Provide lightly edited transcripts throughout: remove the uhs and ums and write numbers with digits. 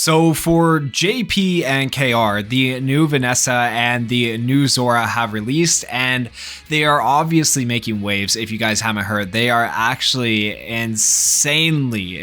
So for JP and KR, the new Vanessa and the new Zora have released, and they are obviously making waves. If you guys haven't heard, they are actually insanely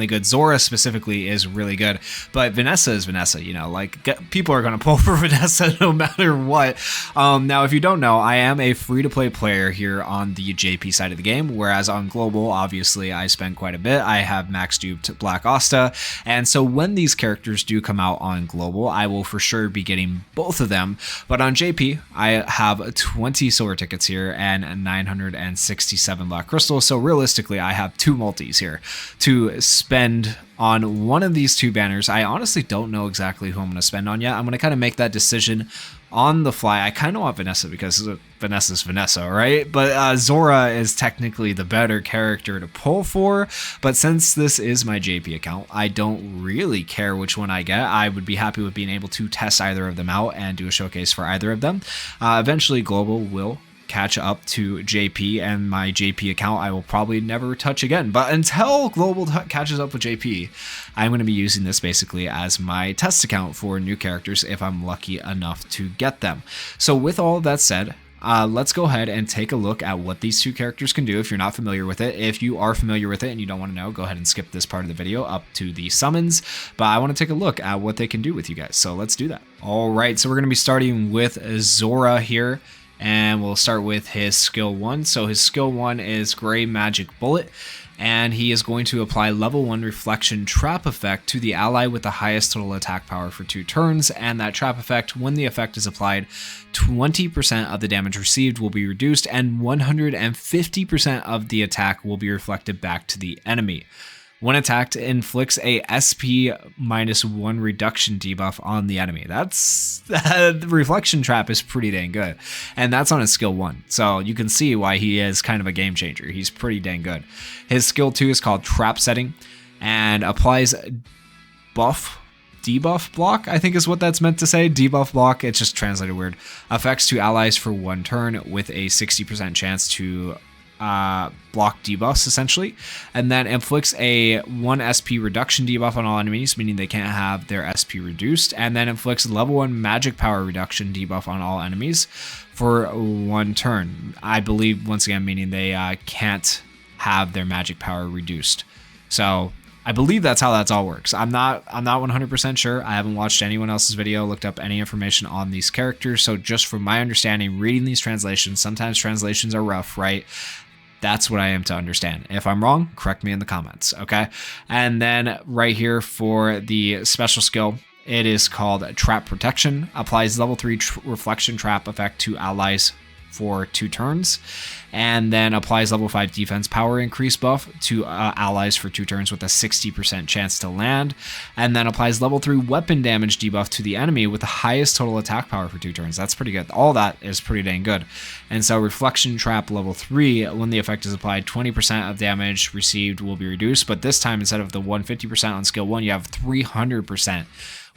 good. Zora specifically is really good, but Vanessa is Vanessa, you know, like people are going to pull for Vanessa no matter what. Now, if you don't know, I am a free-to-play player here on the JP side of the game, whereas on Global, obviously, I spend quite a bit. I have max duped Black Asta, and so when these characters do come out on Global, I will for sure be getting both of them. But on JP, I have 20 silver tickets here and 967 black crystals. So realistically, I have two multis here to spend on one of these two banners. I honestly don't know exactly who I'm going to spend on yet. I'm going to kind of make that decision on the fly. I kind of want Vanessa because Vanessa's Vanessa, right? But Zora is technically the better character to pull for. But since this is my JP account, I don't really care which one I get. I would be happy with being able to test either of them out and do a showcase for either of them. Eventually, Global will catch up to JP, and my JP account I will probably never touch again. But until Global catches up with JP, I'm going to be using this basically as my test account for new characters if I'm lucky enough to get them. So with all of that said, let's go ahead and take a look at what these two characters can do if you're not familiar with it. If you are familiar with it and you don't want to know, go ahead and skip this part of the video up to the summons. But I want to take a look at what they can do with you guys. So let's do that. All right, so we're going to be starting with Zora here. And we'll start with his skill 1. So his skill 1 is Gray Magic Bullet, and he is going to apply level 1 Reflection Trap effect to the ally with the highest total attack power for 2 turns, and that trap effect, when the effect is applied, 20% of the damage received will be reduced, and 150% of the attack will be reflected back to the enemy. When attacked, inflicts a SP-1 reduction debuff on the enemy. The Reflection Trap is pretty dang good. And that's on his skill 1. So you can see why he is kind of a game changer. He's pretty dang good. His skill 2 is called Trap Setting and applies debuff block, I think is what that's meant to say. Debuff block, it's just translated weird. Effects to allies for 1 turn with a 60% chance to block debuffs essentially, and then inflicts a 1 SP reduction debuff on all enemies, meaning they can't have their SP reduced, and then inflicts level 1 magic power reduction debuff on all enemies for 1 turn. I believe once again meaning they can't have their magic power reduced. So I believe that's how that's all works. I'm not 100% sure. I haven't watched anyone else's video, looked up any information on these characters. So just from my understanding, reading these translations, sometimes translations are rough, right? That's what I am to understand. If I'm wrong, correct me in the comments, okay? And then right here for the special skill, it is called Trap Protection. Applies level 3 Reflection Trap effect to allies for 2 turns, and then applies level 5 defense power increase buff to allies for 2 turns with a 60% chance to land, and then applies level 3 weapon damage debuff to the enemy with the highest total attack power for 2 turns. That's pretty good. All that is pretty dang good. And so Reflection Trap level 3, when the effect is applied, 20% of damage received will be reduced, but this time instead of the 150% on skill 1, you have 300%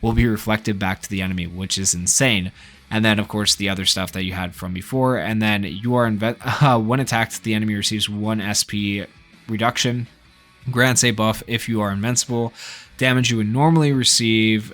will be reflected back to the enemy, which is insane. And then, of course, the other stuff that you had from before. And then you are when attacked, the enemy receives 1 SP reduction. Grants a buff if you are invincible. Damage you would normally receive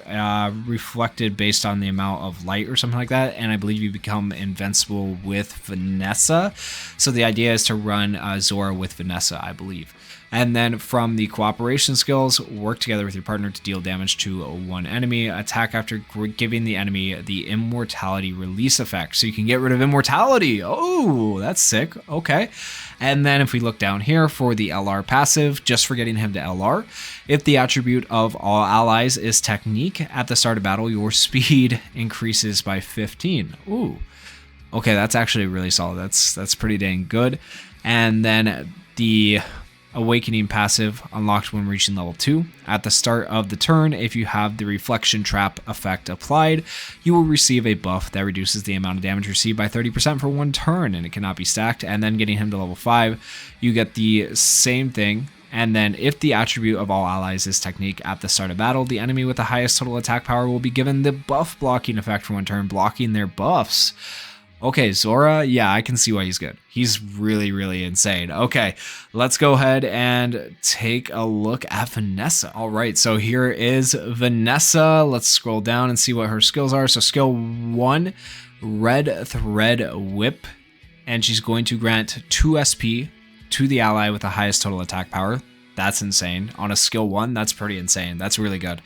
reflected based on the amount of light or something like that. And I believe you become invincible with Vanessa. So the idea is to run Zora with Vanessa, I believe. And then from the cooperation skills, work together with your partner to deal damage to 1 enemy. Attack after giving the enemy the immortality release effect. So you can get rid of immortality. Oh, that's sick. Okay. And then if we look down here for the LR passive, just for getting him to LR, if the attribute of all allies is technique, at the start of battle, your speed increases by 15. Ooh. Okay, that's actually really solid. That's pretty dang good. And then the Awakening passive unlocked when reaching level 2. At the start of the turn, if you have the Reflection Trap effect applied, you will receive a buff that reduces the amount of damage received by 30% for 1 turn, and it cannot be stacked. And then getting him to level 5, you get the same thing. And then if the attribute of all allies is technique at the start of battle, the enemy with the highest total attack power will be given the buff blocking effect for 1 turn, blocking their buffs. Okay, Zora, yeah, I can see why he's good. He's really, really insane. Okay, let's go ahead and take a look at Vanessa. All right, so here is Vanessa. Let's scroll down and see what her skills are. So skill 1, Red Thread Whip, and she's going to grant 2 SP to the ally with the highest total attack power. That's insane. On a skill 1, that's pretty insane. That's really good.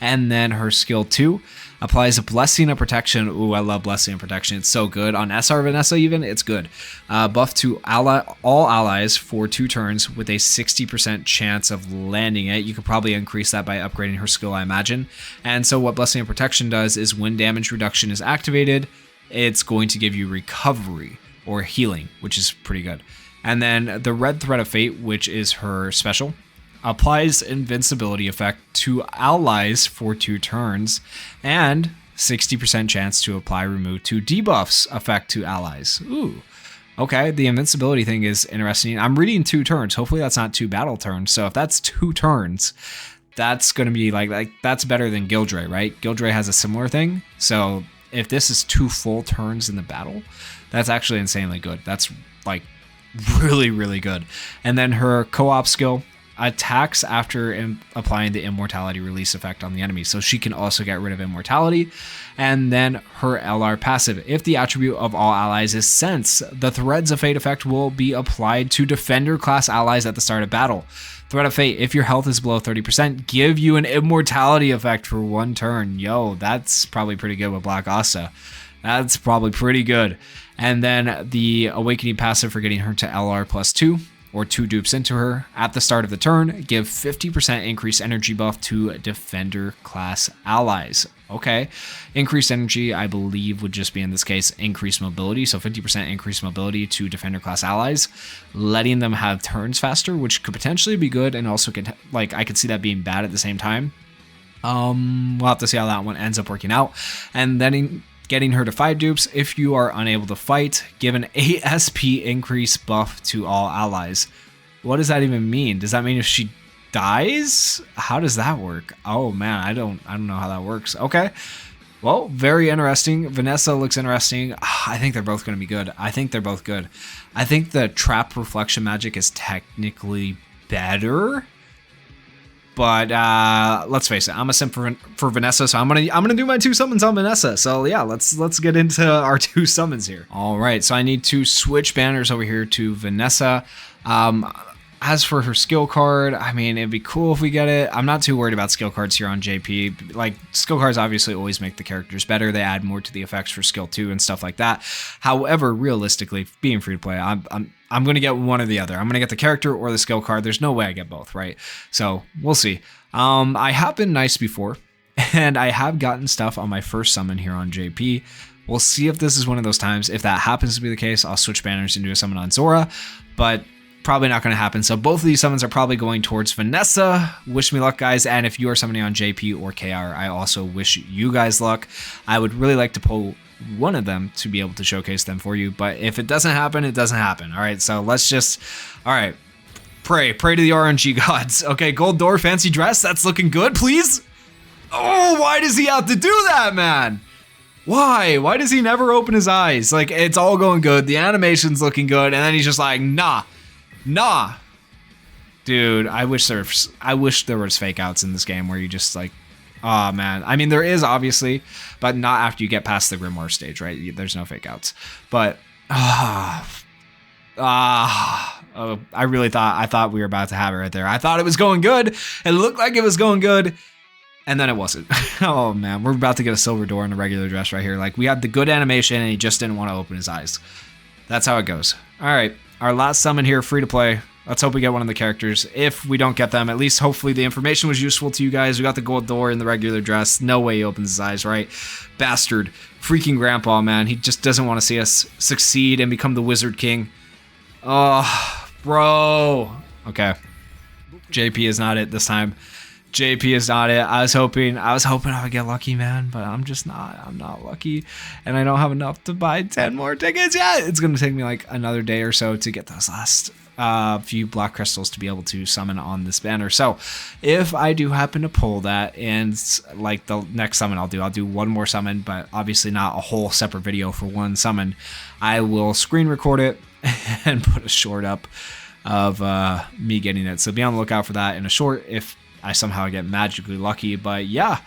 And then her skill 2 applies a Blessing of Protection. Ooh, I love Blessing of Protection. It's so good. On SR Vanessa even, it's good. Buff to all allies for 2 turns with a 60% chance of landing it. You could probably increase that by upgrading her skill, I imagine. And so what Blessing of Protection does is when damage reduction is activated, it's going to give you recovery or healing, which is pretty good. And then the Red Thread of Fate, which is her special, applies invincibility effect to allies for 2 turns and 60% chance to apply remove 2 debuffs effect to allies. Ooh. Okay, the invincibility thing is interesting. I'm reading 2 turns. Hopefully that's not 2 battle turns. So if that's 2 turns, that's going to be like that's better than Gildray, right? Gildray has a similar thing. So if this is 2 full turns in the battle, that's actually insanely good. That's like really, really good. And then her co-op skill attacks after applying the immortality release effect on the enemy, so she can also get rid of immortality. And then her LR passive, if the attribute of all allies is sense, the Threads of Fate effect will be applied to defender class allies at the start of battle. Thread of Fate, if your health is below 30%, give you an immortality effect for 1 turn. Yo, that's probably pretty good with Black Asta. That's probably pretty good. And then the Awakening passive for getting her to LR +2 or 2 dupes into her at the start of the turn, give 50% increased energy buff to defender class allies. Okay, increased energy, I believe, would just be in this case increased mobility. So 50% increased mobility to defender class allies, letting them have turns faster, which could potentially be good, and also could, like, I could see that being bad at the same time. We'll have to see how that one ends up working out. And then getting her to 5 dupes, if you are unable to fight, give an 8 SP increase buff to all allies. What does that even mean? Does that mean if she dies? How does that work? Oh man, I don't know how that works. Okay. Well, very interesting. Vanessa looks interesting. I think they're both going to be good. I think they're both good. I think the trap reflection magic is technically better. But let's face it, I'm a simp for Vanessa, so I'm gonna do my 2 summons on Vanessa. So yeah, let's get into our 2 summons here. All right, so I need to switch banners over here to Vanessa. As for her skill card, I mean, it'd be cool if we get it. I'm not too worried about skill cards here on JP. Like, skill cards obviously always make the characters better. They add more to the effects for skill 2 and stuff like that. However, realistically, being free to play, I'm going to get one or the other. I'm going to get the character or the skill card. There's no way I get both, right? So we'll see. I have been nice before, and I have gotten stuff on my first summon here on JP. We'll see if this is one of those times. If that happens to be the case, I'll switch banners and do a summon on Zora, but probably not going to happen. So both of these summons are probably going towards Vanessa. Wish me luck, guys. And if you are summoning on JP or KR, I also wish you guys luck. I would really like to pull one of them to be able to showcase them for you. But if it doesn't happen, it doesn't happen. All right. So let's just, all right. Pray to the RNG gods. Okay. Gold door, fancy dress. That's looking good. Please. Oh, why does he have to do that, man? Why? Why does he never open his eyes? Like, it's all going good. The animation's looking good. And then he's just like, nah. Dude, I wish there was fake outs in this game where you just like, oh man. I mean, there is obviously, but not after you get past the Grimoire stage, right? There's no fake outs. But I thought we were about to have it right there. I thought it was going good. It looked like it was going good. And then it wasn't. Oh man, we're about to get a silver door in a regular dress right here. Like, we had the good animation and he just didn't want to open his eyes. That's how it goes. All right. Our last summon here, free to play. Let's hope we get one of the characters. If we don't get them, at least hopefully the information was useful to you guys. We got the gold door in the regular dress. No way he opens his eyes, right? Bastard. Freaking grandpa, man. He just doesn't want to see us succeed and become the Wizard King. Oh, bro. Okay. JP is not it this time. JP is not it. I was hoping I would get lucky, man, but I'm just not. I'm not lucky, and I don't have enough to buy 10 more tickets yet. It's gonna take me like another day or so to get those last a few black crystals to be able to summon on this banner. So if I do happen to pull that, and like the next summon I'll do one more summon, but obviously not a whole separate video for one summon. I will screen record it and put a short up of me getting it. So be on the lookout for that in a short if I somehow get magically lucky. But yeah,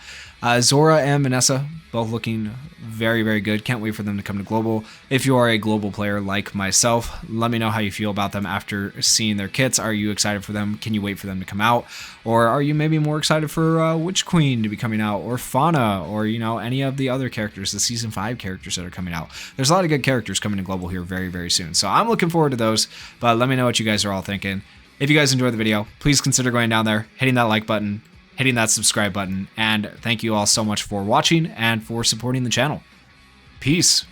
Zora and Vanessa both looking very, very good. Can't wait for them to come to Global. If you are a Global player like myself, let me know how you feel about them after seeing their kits. Are you excited for them? Can you wait for them to come out? Or are you maybe more excited for Witch Queen to be coming out, or Fauna, or, you know, any of the other characters, the Season 5 characters that are coming out? There's a lot of good characters coming to Global here very, very soon. So I'm looking forward to those, but let me know what you guys are all thinking. If you guys enjoyed the video, please consider going down there, hitting that like button, hitting that subscribe button, and thank you all so much for watching and for supporting the channel. Peace.